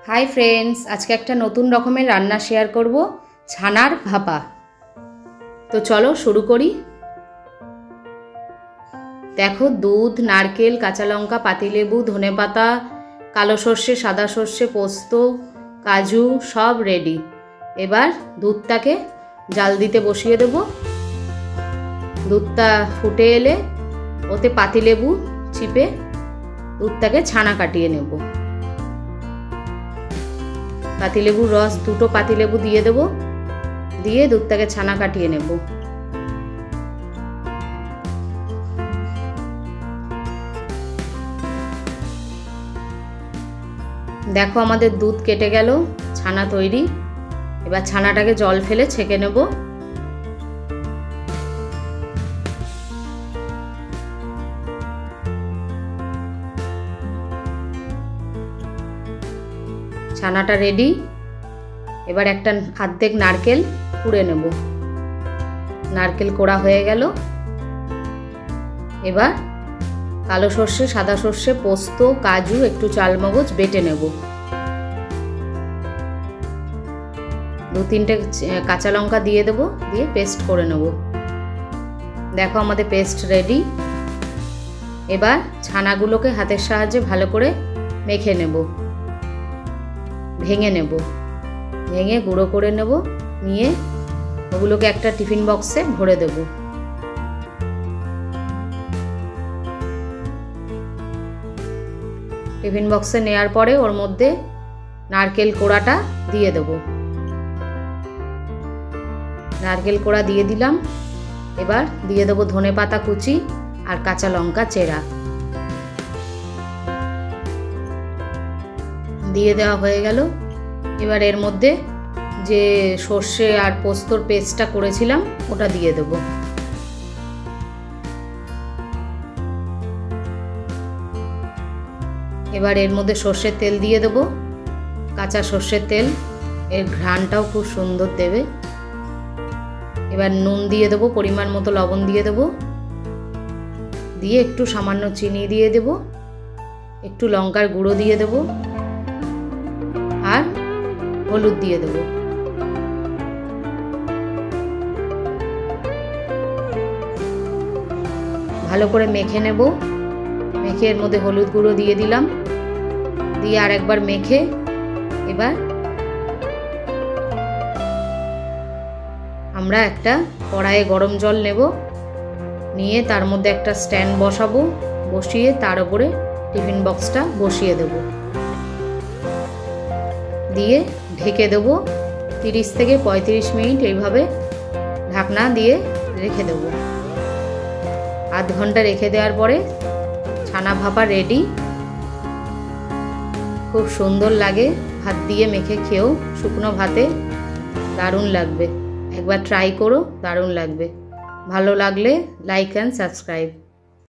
Hi friends, आज के एक नतून रकमेर रान्ना शेयर करब छानार भापा। तो चलो शुरू करी। देखो दूध, नारकेल, काँचा लंका, पातिलेबू, धनेपाता, कालो सर्षे, सादा सर्षे, पोस्त, काजू सब रेडी। एबार दूधटाके जाल दीते बसिए देब। दूधटा फुटे एले ओते पातिलेबू चिपे दूधटाके छाना काटिए नेब। पातिलेबुर रस दुटो पातिलेबू दिए देब, दिए दूधटाके छाना काटिए नेब। देखो आमादेर दूध केटे गेल, छाना तैरी। एबार छानाटाके जल फेले छेके नेब। छानाटा रेडी। एबार एक आर्धेक नारकेल कुड़े नेब। नारकेल कोड़ा हये गेल। एबार कालो सर्षे, सादा सर्षे, पोस्त, काजू, एकटू चालमगज बेटे नेब। दो तीनटे काँचा लंका दिए देब, दिए पेस्ट करे नेब। देखो आमादेर पेस्ट रेडी। एबार छानागुलोके हाथेर साहाज्ये भालो करे मेखे नेब, भेंगे नेब, भेंगे गुड़ो करे नेब। निये ओगुलोके एकटा टिफिन बक्से भरे देब। टिफिन बक्से नेওয়ার परे ओर मध्य नारकेल कोड़ाटा दिए देब। नारकेल कोड़ा दिए दिलाम। एबार दिए देब धनेपाता कुचि और काँचा लंका चेरा। दिए देওয়া হয়ে গেল। এবার এর মধ্যে যে সরষে আর পোস্তর পেস্টটা করেছিলাম ওটা দিয়ে দেব। এবার এর মধ্যে সরষের তেল দিয়ে দেব, কাঁচা সরষের তেল। এর ঘ্রাণটাও খুব সুন্দর দেবে। এবার নুন দিয়ে দেব, পরিমাণ মতো লবণ দিয়ে দেব, দিয়ে একটু সামান্য চিনি দিয়ে দেব, একটু লঙ্কার গুঁড়ো দিয়ে দেব আর হলুদ দিয়ে দেব। ভালো করে মেখে নেব। মেখে এর মধ্যে হলুদ গুঁড়ো দিয়ে দিলাম, দিয়ে আর একবার মেখে এবার আমরা একটা কড়াইয়ে গরম জল নেব, নিয়ে তার মধ্যে একটা স্ট্যান্ড বসাবো, বসিয়ে তার উপরে টিফিন বক্সটা বসিয়ে দেব, দিয়ে ঢেকে দেব। 30 থেকে 35 মিনিট এইভাবে ঢাকনা দিয়ে রেখে দেব। আধ ঘন্টা রেখে দেওয়ার পরে ছানা ভাপা রেডি। খুব সুন্দর লাগে, ভাত দিয়ে মেখে খেয়েও, শুকনো ভাতে দারুণ লাগবে। একবার ট্রাই করো, দারুণ লাগবে। ভালো লাগলে লাইক অ্যান্ড সাবস্ক্রাইব।